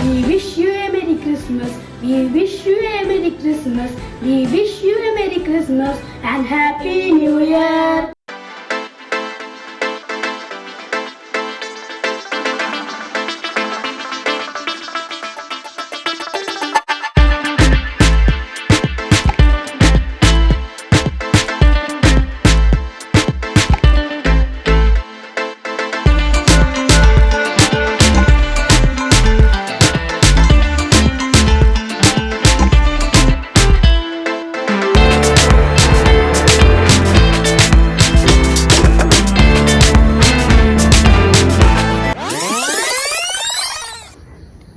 We wish you a Merry Christmas. We wish you a Merry Christmas. We wish you a Merry Christmas and Happy New Year.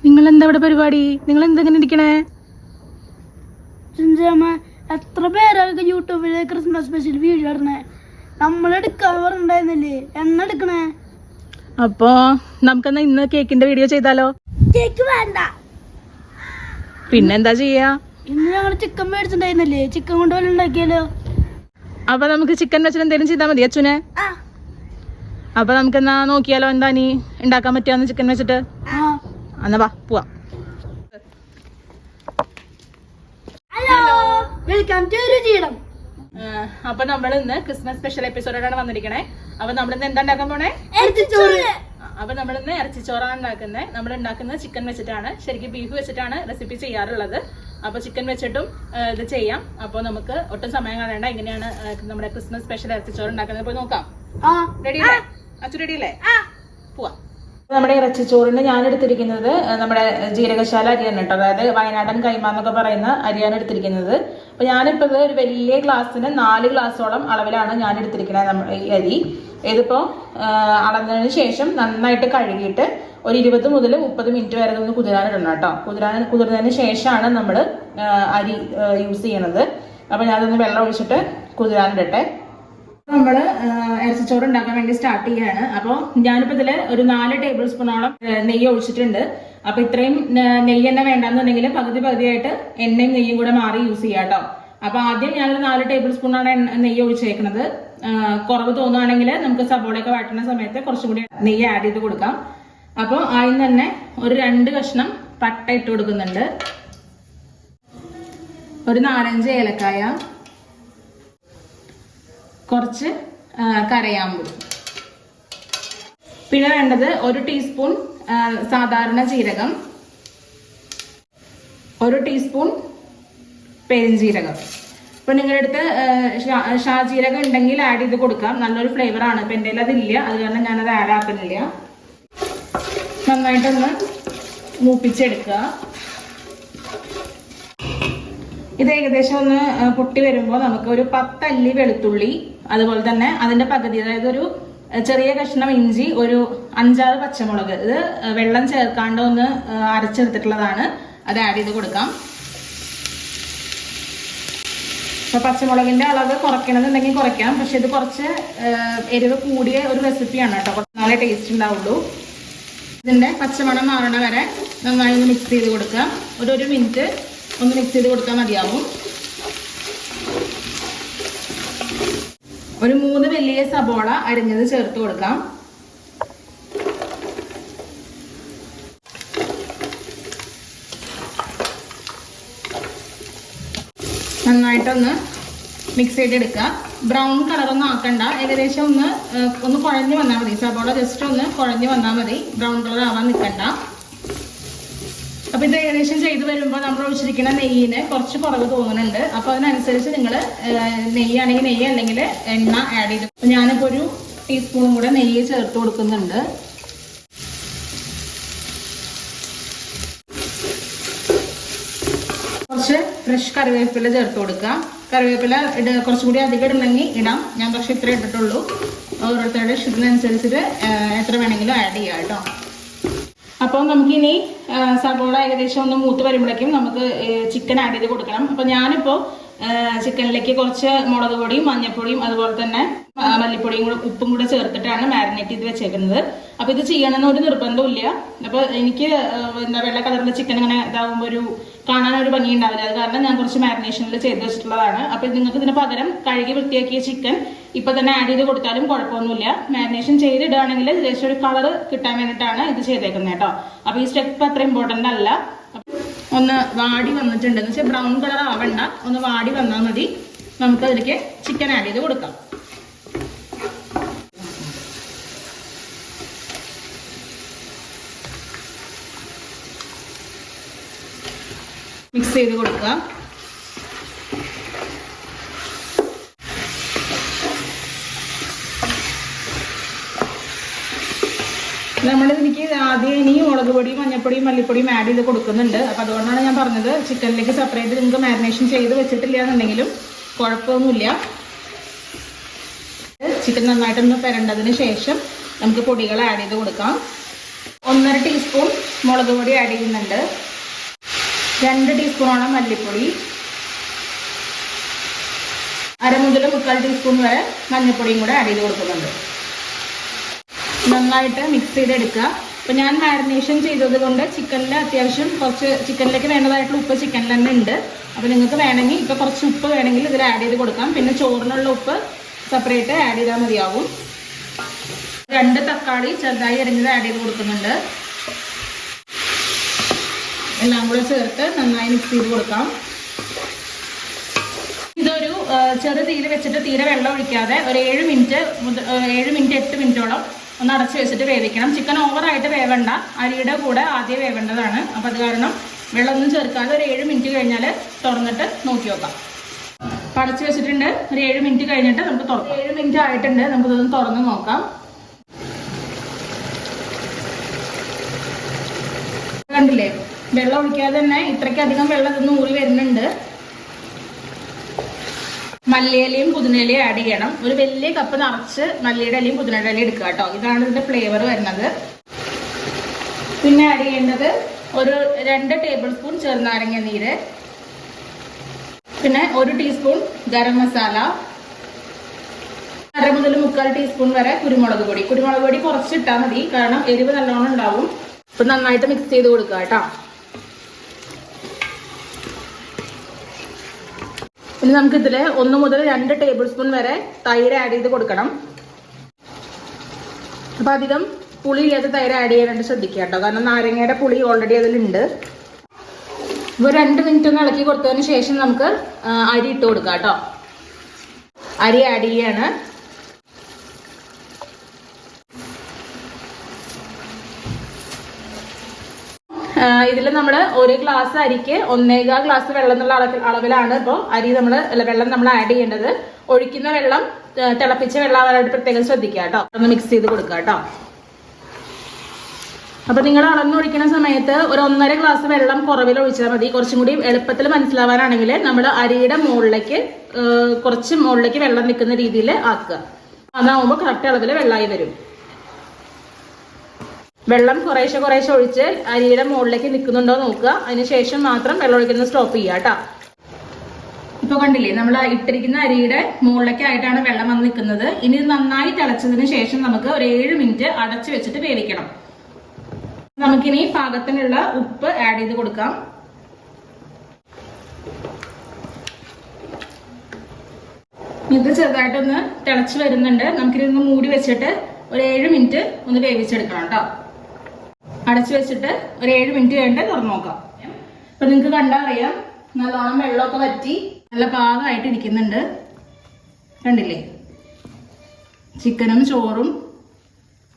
നിങ്ങളെന്താ ഇവിടെ പരിപാടി? നിങ്ങൾ എന്തെങ്ങനെ ഇരിക്കണേ? എത്ര പേരൊക്കെ യൂട്യൂബില് ക്രിസ്മസ് സ്പെഷ്യൽ വീഡിയോ ഇടണേ. നമ്മളെടുക്കാൻ പറഞ്ഞിട്ടുണ്ടായിരുന്നില്ലേ? എണ്ണ എടുക്കണേ. അപ്പൊ നമുക്കെന്നാ ഇന്ന് കേക്കിന്റെ വീഡിയോ ചെയ്താലോ? കേക്ക് വേണ്ട. പിന്നെന്താ ചെയ്യാ? ഇന്ന് ഞങ്ങള് ചിക്കൻ മേടിച്ചിട്ടുണ്ടായിരുന്നില്ലേ? ചിക്കൻ കൊണ്ട് വല്ല ഉണ്ടാക്കിയാലോ? അപ്പൊ നമുക്ക് ചിക്കൻ വെച്ചിട്ട് എന്തെങ്കിലും ചെയ്താൽ മതി അച്ഛനെ. അപ്പൊ നമുക്കെന്നാ നോക്കിയാലോ എന്താ നീ ഉണ്ടാക്കാൻ പറ്റുക ചിക്കൻ വെച്ചിട്ട്. എന്നാ വാ പോവാം. Hello, welcome to Ruchiyidam. അപ്പൊ നമ്മൾ ഇന്ന് ക്രിസ്മസ് സ്പെഷ്യൽ എപ്പിസോഡാണ് വന്നിരിക്കണേ. അപ്പൊ നമ്മളിന്ന് എന്താ ഉണ്ടാക്കാൻ പോണേ? അപ്പൊ നമ്മളിന്ന് ഇറച്ചിച്ചോറാണ് ഉണ്ടാക്കുന്നത്. നമ്മൾ ഉണ്ടാക്കുന്നത് ചിക്കൻ വെച്ചിട്ടാണ്. ശരിക്കും ബീഫ് വെച്ചിട്ടാണ് റെസിപ്പി ചെയ്യാറുള്ളത്. അപ്പൊ ചിക്കൻ വെച്ചിട്ടും ഇത് ചെയ്യാം. അപ്പൊ നമുക്ക് ഒട്ടും സമയം കളയണ്ട. എങ്ങനെയാണ് നമ്മുടെ ക്രിസ്മസ് സ്പെഷ്യൽ ഇറച്ചിച്ചോറ് ഉണ്ടാക്കുന്നത് പോയി നോക്കാം. റെഡിയല്ലേ അച്ചു? റെഡിയല്ലേ? പോവാം. നമ്മുടെ ഇറച്ചിച്ചോറിന് ഞാൻ എടുത്തിരിക്കുന്നത് നമ്മുടെ ജീരകശാല അരിയാണ് കേട്ടോ. അതായത് വയനാടൻ കൈമ എന്നൊക്കെ പറയുന്ന അരിയാണ് എടുത്തിരിക്കുന്നത്. അപ്പൊ ഞാനിപ്പോ ഇത് ഒരു വലിയ ഗ്ലാസ്സിന് 4 ഗ്ലാസോളം അളവിലാണ് ഞാൻ എടുത്തിരിക്കുന്നത് ഈ അരി. ഇതിപ്പോ അളന്നതിന് ശേഷം നന്നായിട്ട് കഴുകിയിട്ട് ഒരു 20 മുതൽ 30 മിനിറ്റ് വരെ ഒന്ന് കുതിരാനിടണം കേട്ടോ. കുതിർന്നതിന് ശേഷമാണ് നമ്മൾ അരി യൂസ് ചെയ്യണത്. അപ്പൊ ഞാനതൊന്ന് വെള്ളം ഒഴിച്ചിട്ട് കുതിരാനിടട്ടെ. നമ്മള് ഇറച്ചിച്ചോറ് ഉണ്ടാക്കാൻ വേണ്ടി സ്റ്റാർട്ട് ചെയ്യാണ്. അപ്പോൾ ഞാനിപ്പോ ഇതില് ഒരു 4 ടേബിൾ സ്പൂണോളം നെയ്യ് ഒഴിച്ചിട്ടുണ്ട്. അപ്പൊ ഇത്രയും നെയ്യ് തന്നെ വേണ്ടെന്നുണ്ടെങ്കിൽ പകുതിയായിട്ട് എണ്ണയും നെയ്യും കൂടെ മാറി യൂസ് ചെയ്യാം കേട്ടോ. അപ്പൊ ആദ്യം ഞാനൊരു 4 ടേബിൾ സ്പൂണാണ് നെയ്യ് ഒഴിച്ചേക്കുന്നത്. കുറവ് തോന്നുവാണെങ്കിൽ നമുക്ക് സബോളയൊക്കെ വഴറ്റുന്ന സമയത്ത് കുറച്ചും കൂടി നെയ്യ് ആഡ് ചെയ്ത് കൊടുക്കാം. അപ്പോൾ ആദ്യം തന്നെ ഒരു 2 കഷ്ണം പട്ട ഇട്ട് കൊടുക്കുന്നുണ്ട്. ഒരു 4-5 ഏലക്കായ, കുറച്ച് കരയാമ്പൂ. പിന്നെ വേണ്ടത് 1 ടീസ്പൂൺ സാധാരണ ജീരകം, 1 ടീസ്പൂൺ പെരുംജീരകം. ഇപ്പൊ നിങ്ങളുടെ അടുത്ത് ഷാജീരകം ഉണ്ടെങ്കിൽ ആഡ് ചെയ്ത് കൊടുക്കാം. നല്ലൊരു ഫ്ലേവർ ആണ്. ഇപ്പൊ എൻ്റെ അതില്ല, അത് കാരണം ഞാനത് ആഡ് ആക്കുന്നില്ല. നന്നായിട്ടൊന്ന് മൂപ്പിച്ചെടുക്കുക. ഇത് ഏകദേശം ഒന്ന് പൊട്ടി വരുമ്പോൾ നമുക്ക് ഒരു 10 അല്ലി വെളുത്തുള്ളി, അതുപോലെ തന്നെ അതിന്റെ പകുതി, അതായത് ഒരു ചെറിയ കഷ്ണം ഇഞ്ചി, ഒരു 5-6 പച്ചമുളക്, ഇത് വെള്ളം ചേർക്കാണ്ട് ഒന്ന് അരച്ചെടുത്തിട്ടുള്ളതാണ്, അത് ആഡ് ചെയ്ത് കൊടുക്കാം. അപ്പൊ പച്ചമുളകിന്റെ അളവ് കുറയ്ക്കണമെന്നുണ്ടെങ്കിൽ കുറയ്ക്കാം. പക്ഷെ ഇത് കുറച്ച് എരിവ് കൂടിയ ഒരു റെസിപ്പിയാണ് കേട്ടോ. നല്ല ടേസ്റ്റ് ഉണ്ടാവുള്ളൂ. ഇതിന്റെ പച്ചമണം മാറണ വരെ നന്നായി ഒന്ന് മിക്സ് ചെയ്ത് കൊടുക്കാം. ഒരു 1 മിനിറ്റ് ഒന്ന് മിക്സ് ചെയ്ത് കൊടുത്താൽ മതിയാവും. ഒരു 3 വലിയ സബോള അരിഞ്ഞത് ചേർത്ത് കൊടുക്കാം. നന്നായിട്ടൊന്ന് മിക്സ് ചെയ്തെടുക്കുക. ബ്രൗൺ കളറൊന്നും ആക്കണ്ട. ഏകദേശം ഒന്ന് കുഴഞ്ഞു വന്നാൽ മതി. സബോള ജസ്റ്റ് ഒന്ന് കുഴഞ്ഞു വന്നാൽ മതി. ബ്രൗൺ കളർ ആവാൻ നിൽക്കണ്ട. അപ്പൊ ഇത് ഏകദേശം ചെയ്ത് വരുമ്പോൾ നമ്മൾ ഒഴിച്ചിരിക്കുന്ന നെയ്യിന് കുറച്ച് കുറവ് തോന്നുന്നുണ്ട്. അപ്പൊ അതിനനുസരിച്ച് നിങ്ങൾ നെയ്യാണെങ്കിൽ നെയ്യ്, അല്ലെങ്കിൽ എണ്ണ ആഡ് ചെയ്ത്. ഞാനിപ്പോ ഒരു ടീസ്പൂണും കൂടെ നെയ്യ് ചേർത്ത് കൊടുക്കുന്നുണ്ട്. കുറച്ച് ഫ്രഷ് കറിവേപ്പില ചേർത്ത് കൊടുക്കുക. കറിവേപ്പില കുറച്ചും കൂടി അധികം ഇടണമെങ്കിൽ ഇടാം. ഞാൻ പക്ഷെ ഇത്ര ഇട്ടിട്ടുള്ളൂ. ഓരോരുത്തരുടെ ഇഷ്ടത്തിനനുസരിച്ചിട്ട് എത്ര വേണമെങ്കിലും ആഡ് ചെയ്യാം കേട്ടോ. അപ്പോൾ നമുക്കിനി സബോള ഏകദേശം ഒന്ന് മൂത്ത് വരുമ്പോഴേക്കും നമുക്ക് ചിക്കൻ ആഡ് ചെയ്ത് കൊടുക്കണം. അപ്പോൾ ഞാനിപ്പോൾ ചിക്കനിലേക്ക് കുറച്ച് മുളക് പൊടിയും മഞ്ഞൾപ്പൊടിയും അതുപോലെ തന്നെ മല്ലിപ്പൊടിയും കൂടെ ഉപ്പും കൂടെ ചേർത്തിട്ടാണ് മാരിനേറ്റ് ചെയ്ത് വെച്ചേക്കുന്നത്. അപ്പൊ ഇത് ചെയ്യണമെന്ന് ഒരു നിർബന്ധമില്ല. അപ്പൊ എനിക്ക് എന്താ വെള്ള കളറിലെ ചിക്കൻ ഇങ്ങനെ ഇതാകുമ്പോൾ ഒരു കാണാൻ ഒരു ഭംഗി ഉണ്ടാവില്ല. അത് കാരണം ഞാൻ കുറച്ച് മാരിനേഷനിൽ ചെയ്ത് വെച്ചിട്ടുള്ളതാണ്. അപ്പൊ നിങ്ങൾക്ക് ഇതിന് പകരം കഴുകി വൃത്തിയാക്കിയ ചിക്കൻ ഇപ്പൊ തന്നെ ആഡ് ചെയ്ത് കൊടുത്താലും കുഴപ്പമൊന്നുമില്ല. മാരിനേഷൻ ചെയ്തിടുകയാണെങ്കിൽ ജസ്റ്റ് ഒരു കളർ കിട്ടാൻ വേണ്ടിയിട്ടാണ് ഇത് ചെയ്തേക്കുന്നത് കേട്ടോ. അപ്പൊ ഈ സ്റ്റെപ്പ് അത്ര ഇമ്പോർട്ടന്റ് അല്ല. ഒന്ന് വാടി വന്നിട്ടുണ്ട് എന്ന് വെച്ചാൽ ബ്രൗൺ കളർ ആവണ്ട, ഒന്ന് വാടി വന്നാൽ മതി. നമുക്ക് അതിലേക്ക് ചിക്കൻ ആഡ് ചെയ്ത് കൊടുക്കാം. മിക്സ് ചെയ്ത് കൊടുക്കുക. എനിക്ക് ആദ്യം ഇനി മുളക് പൊടിയും മഞ്ഞൾപ്പൊടിയും മല്ലിപ്പൊടിയും ആഡ് ചെയ്ത് കൊടുക്കുന്നുണ്ട്. അപ്പം അതുകൊണ്ടാണ് ഞാൻ പറഞ്ഞത് ചിക്കനിലേക്ക് സെപ്പറേറ്റ് നിങ്ങൾക്ക് മാരിനേഷൻ ചെയ്ത് വെച്ചിട്ടില്ല എന്നുണ്ടെങ്കിലും കുഴപ്പമൊന്നുമില്ല. ചിക്കൻ നന്നായിട്ടൊന്ന് പെരണ്ടതിന് ശേഷം നമുക്ക് പൊടികൾ ആഡ് ചെയ്ത് കൊടുക്കാം. 1.5 ടീസ്പൂൺ മുളക് പൊടി ആഡ് ചെയ്യുന്നുണ്ട്. 2 ടീസ്പൂണോളം മല്ലിപ്പൊടി, 1/2 മുതൽ 3/4 ടീസ്പൂൺ വരെ മഞ്ഞൾപ്പൊടിയും കൂടെ ആഡ് ചെയ്ത് കൊടുക്കുന്നുണ്ട്. നന്നായിട്ട് മിക്സ് ചെയ്തെടുക്കുക. അപ്പം ഞാൻ മാരിനേഷൻ ചെയ്തത് കൊണ്ട് ചിക്കനിൽ അത്യാവശ്യം കുറച്ച് ചിക്കനിലേക്ക് വേണ്ടതായിട്ടുള്ള ഉപ്പ് ചിക്കനിൽ തന്നെ ഉണ്ട്. അപ്പോൾ നിങ്ങൾക്ക് വേണമെങ്കിൽ ഇപ്പോൾ കുറച്ച് ഉപ്പ് വേണമെങ്കിൽ ഇതിൽ ആഡ് ചെയ്ത് കൊടുക്കാം. പിന്നെ ചോറിനുള്ള ഉപ്പ് സെപ്പറേറ്റ് ആഡ് ചെയ്താൽ മതിയാവും. 2 തക്കാളി ചെറുതായി അരിഞ്ഞത് ആഡ് ചെയ്ത് കൊടുക്കുന്നുണ്ട്. എല്ലാം കൂടെ ചേർത്ത് നന്നായി മിക്സ് ചെയ്ത് കൊടുക്കാം. ഇതൊരു ചെറു തീയിൽ വെച്ചിട്ട് തീരെ വെള്ളം ഒഴിക്കാതെ ഒരു 7 മിനിറ്റ് 8 മിനിറ്റോളം ഒന്ന് അടച്ച് വെച്ചിട്ട് വേവിക്കണം. ചിക്കൻ ഓവറായിട്ട് വേവണ്ട, അരിയുടെ കൂടെ ആദ്യം വേവേണ്ടതാണ്. അപ്പം അത് കാരണം വെള്ളമൊന്നും ചേർക്കാതെ ഒരു 7 മിനിറ്റ് കഴിഞ്ഞാൽ തുറന്നിട്ട് നോക്കി നോക്കാം. അപ്പം അടച്ച് വെച്ചിട്ടുണ്ട്. ഒരു 7 മിനിറ്റ് കഴിഞ്ഞിട്ട് നമുക്ക് തുറക്കാം. 7 മിനിറ്റ് ആയിട്ടുണ്ട്. നമുക്കിതൊന്ന് തുറന്ന് നോക്കാം. കണ്ടില്ലേ, വെള്ളം ഒഴിക്കാതെ തന്നെ ഇത്രയ്ക്കധികം വെള്ളം ഇതൊന്ന് ഊറി വരുന്നുണ്ട്. മല്ലിയിലയും പുതിനയിലയും ആഡ് ചെയ്യണം. ഒരു വലിയ കപ്പ് നിറച്ച് മല്ലിയുടെ ഇലയും പുതിനയുടെ ഇലയും എടുക്കുക കേട്ടോ. ഇതാണ് ഇതിന്റെ ഫ്ലേവർ വരുന്നത്. പിന്നെ ആഡ് ചെയ്യേണ്ടത് ഒരു 2 ടേബിൾ സ്പൂൺ ചെറുനാരങ്ങ നീര്, പിന്നെ 1 ടീസ്പൂൺ ഗരം മസാല, 1/2 മുതൽ 3/4 ടീസ്പൂൺ വരെ കുരുമുളക് പൊടി. കുരുമുളക് പൊടി കുറച്ചിട്ടാൽ മതി, കാരണം എരിവ് നല്ലോണം ഉണ്ടാവും. അപ്പൊ നന്നായിട്ട് മിക്സ് ചെയ്ത് കൊടുക്കുക കേട്ടോ. ഇനി നമുക്കിതിൽ 1 മുതൽ 2 ടേബിൾ സ്പൂൺ വരെ തൈര് ആഡ് ചെയ്ത് കൊടുക്കണം. അപ്പം അധികം പുളി ഇല്ലാത്ത തൈര് ആഡ് ചെയ്യാനായിട്ട് ശ്രദ്ധിക്കുക കേട്ടോ, കാരണം നാരങ്ങയുടെ പുളി ഓൾറെഡി അതിലുണ്ട്. ഇപ്പോൾ 2 മിനിറ്റ് ഒന്ന് ഇളക്കി കൊടുത്തതിന് ശേഷം നമുക്ക് അരി ഇട്ട് കൊടുക്കാം കേട്ടോ. അരി ആഡ് ചെയ്യാണ്. ഇതിൽ നമ്മൾ 1 ഗ്ലാസ് അരിക്ക് 1.25 ഗ്ലാസ് വെള്ളം എന്നുള്ള അളവിലാണ് ഇപ്പോൾ വെള്ളം നമ്മൾ ആഡ് ചെയ്യേണ്ടത്. ഒഴിക്കുന്ന വെള്ളം തിളപ്പിച്ച വെള്ളമായിട്ട് പ്രത്യേകം ശ്രദ്ധിക്കുക കേട്ടോ. ഒന്ന് മിക്സ് ചെയ്ത് കൊടുക്കുക കേട്ടോ. അപ്പൊ നിങ്ങൾ അളന്നൊഴിക്കുന്ന സമയത്ത് ഒരു 1.5 ഗ്ലാസ് വെള്ളം കുറവിൽ ഒഴിച്ചാൽ മതി. കുറച്ചും കൂടി എളുപ്പത്തിൽ മനസ്സിലാവാനാണെങ്കിൽ നമ്മൾ അരിയുടെ മുകളിലേക്ക് കുറച്ച് മുകളിലേക്ക് വെള്ളം നിൽക്കുന്ന രീതിയിൽ ആക്കുക. അതാവുമ്പോൾ കറക്റ്റ് അളവിൽ വെള്ളമായി വരും. വെള്ളം കുറേശ്ശെ ഒഴിച്ച് അരിയുടെ മുകളിലേക്ക് നിൽക്കുന്നുണ്ടോ നോക്കുക. അതിനുശേഷം മാത്രം വെള്ളം ഒഴിക്കുന്നത് സ്റ്റോപ്പ് ചെയ്യുക കേട്ടോ. ഇപ്പൊ കണ്ടില്ലേ, നമ്മൾ ഇട്ടിരിക്കുന്ന അരിയുടെ മുകളിലേക്കായിട്ടാണ് വെള്ളം വന്ന് നിൽക്കുന്നത്. ഇനി നന്നായി തിളച്ചതിന് ശേഷം നമുക്ക് ഒരു 7 മിനിറ്റ് അടച്ചു വെച്ചിട്ട് വേവിക്കണം. നമുക്കിനി പാകത്തിനുള്ള ഉപ്പ് ആഡ് ചെയ്ത് കൊടുക്കാം. ഇത് ചെറുതായിട്ടൊന്ന് തിളച്ച് വരുന്നുണ്ട്. നമുക്കിതൊന്ന് മൂടി വെച്ചിട്ട് ഒരു 7 മിനിറ്റ് ഒന്ന് വേവിച്ചെടുക്കണം കേട്ടോ. അടച്ചു വെച്ചിട്ട് ഒരു 7 മിനിറ്റ് കഴിഞ്ഞിട്ട് തുറന്നു നോക്കാം. അപ്പൊ നിങ്ങൾക്ക് കണ്ടാൽ അറിയാം, നല്ലോണം വെള്ളമൊക്കെ വറ്റി നല്ല പാകമായിട്ട് ഇരിക്കുന്നുണ്ട്. കണ്ടില്ലേ, ചിക്കനും ചോറും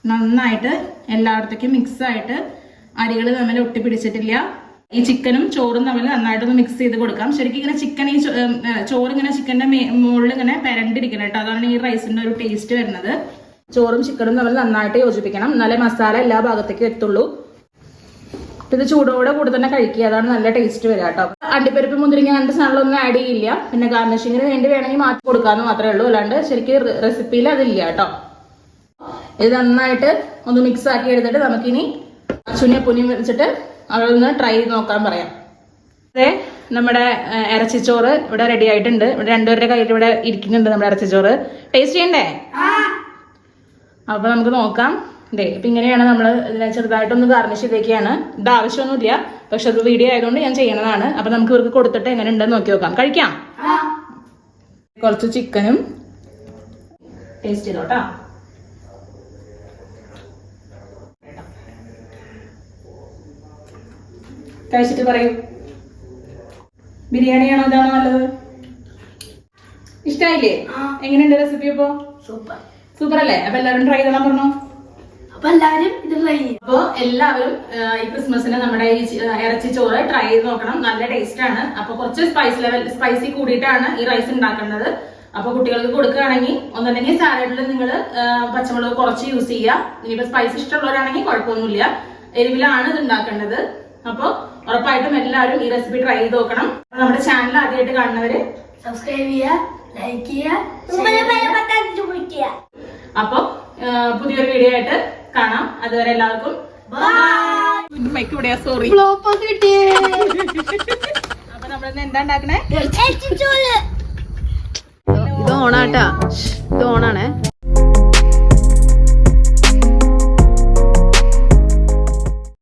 നന്നായിട്ട് എല്ലായിടത്തേക്കും മിക്സായിട്ട് അരികൾ തമ്മിൽ ഒട്ടിപ്പിടിച്ചിട്ടില്ല. ഈ ചിക്കനും ചോറും തമ്മിൽ നന്നായിട്ടൊന്ന് മിക്സ് ചെയ്ത് കൊടുക്കാം. ശരിക്കും ഇങ്ങനെ ചിക്കൻ ഈ ചോറിങ്ങനെ ചിക്കൻ്റെ മുകളിൽ ഇങ്ങനെ പെരണ്ടിരിക്കണം കേട്ടോ. അതാണ് ഈ റൈസിന്റെ ഒരു ടേസ്റ്റ് വരുന്നത്. ചോറും ചിക്കനും തമ്മിൽ നന്നായിട്ട് യോജിപ്പിക്കണം, എന്നാലേ മസാല എല്ലാ ഭാഗത്തേക്കും എത്തുള്ളൂ. ഇത് ചൂടോടെ കൂടെ തന്നെ കഴിക്കുക, അതാണ് നല്ല ടേസ്റ്റ് വരിക കേട്ടോ. അണ്ടിപ്പരിപ്പ് മുന്തിരിങ്ങ അങ്ങനത്തെ സാധനങ്ങളൊന്നും ആഡ് ചെയ്യില്ല. പിന്നെ ഗാർണിഷിങ്ങിന് വേണ്ടി വേണമെങ്കിൽ മാറ്റി കൊടുക്കാമെന്ന് മാത്രമേ ഉള്ളൂ, അല്ലാണ്ട് ശരിക്കും റെസിപ്പിയിൽ അതില്ല കേട്ടോ. ഇത് നന്നായിട്ട് ഒന്ന് മിക്സ് ആക്കി എടുത്തിട്ട് നമുക്കിനി അച്ചുനെ പുനി വെച്ചിട്ട് അതൊന്ന് ട്രൈ ചെയ്ത് നോക്കാൻ പറയാം. അതെ, നമ്മുടെ ഇറച്ചിച്ചോറ് ഇവിടെ റെഡി ആയിട്ടുണ്ട്. ഇവിടെ രണ്ടുപേരുടെ കയ്യിൽ ഇവിടെ ഇരിക്കുന്നുണ്ട് നമ്മുടെ ഇറച്ചിച്ചോറ്. ടേസ്റ്റ് ചെയ്യണ്ടേ? അപ്പൊ നമുക്ക് നോക്കാം. ഇതേ ഇപ്പൊ ഇങ്ങനെയാണ് നമ്മൾ ഇതിനെ ചെറുതായിട്ടൊന്ന് ഗാർണിഷ് ചെയ്തേക്കാണ്. ഇത് ആവശ്യമൊന്നുമില്ല, പക്ഷെ അത് വീഡിയോ ആയതുകൊണ്ട് ഞാൻ ചെയ്യണതാണ്. അപ്പൊ നമുക്ക് ഇവർക്ക് കൊടുത്തിട്ട് എങ്ങനെ ഉണ്ടെന്ന് നോക്കി നോക്കാം. കഴിക്കാം. കുറച്ച് ചിക്കനും ടേസ്റ്റ് ചെയ്തോട്ടാ. കഴിച്ചിട്ട് പറയൂ, ബിരിയാണിയാണോ ഇതാണോ നല്ലത്? ഇഷ്ടായില്ലേ? എങ്ങനെയുണ്ട് റെസിപ്പി? അപ്പോ സൂപ്പർ സൂപ്പർ അല്ലേ? അപ്പൊ എല്ലാവരും ട്രൈ ചെയ്താൽ പറഞ്ഞോ. അപ്പൊ എല്ലാവരും ഇത് ട്രൈ ചെയ്യും. അപ്പൊ എല്ലാവരും ഈ ക്രിസ്മസിന് നമ്മുടെ ഈ ഇറച്ചി ചോറ് ട്രൈ ചെയ്ത് നോക്കണം. നല്ല ടേസ്റ്റ് ആണ്. അപ്പൊ കുറച്ച് സ്പൈസി കൂടിയിട്ടാണ് ഈ റൈസ് ഉണ്ടാക്കുന്നത്. അപ്പൊ കുട്ടികൾക്ക് കൊടുക്കുകയാണെങ്കിൽ ഒന്നല്ലെങ്കിൽ സാലഡിൽ നിങ്ങൾ പച്ചമുളക് കുറച്ച് യൂസ് ചെയ്യുക. ഇനിയിപ്പോ സ്പൈസ് ഇഷ്ടമുള്ളവരാണെങ്കിൽ കുഴപ്പമൊന്നുമില്ല. എരിവിലാണ് ഇത് ഉണ്ടാക്കേണ്ടത്. അപ്പൊ ഉറപ്പായിട്ടും എല്ലാവരും ഈ റെസിപ്പി ട്രൈ ചെയ്ത് നോക്കണം. നമ്മുടെ ചാനൽ ആദ്യമായിട്ട് കാണുന്നവര് സബ്സ്ക്രൈബ് ചെയ്യുക, ലൈക്ക് ചെയ്യുക. അപ്പൊ പുതിയൊരു വീഡിയോ ആയിട്ട് കാണാം. അതുവരെ എല്ലാവർക്കും സോറി. അപ്പൊ നമ്മളിന്ന് എന്താ ഉണ്ടാക്കണേ? ഇത് ഓണാട്ടാ, ഇത് ഓണാണേ.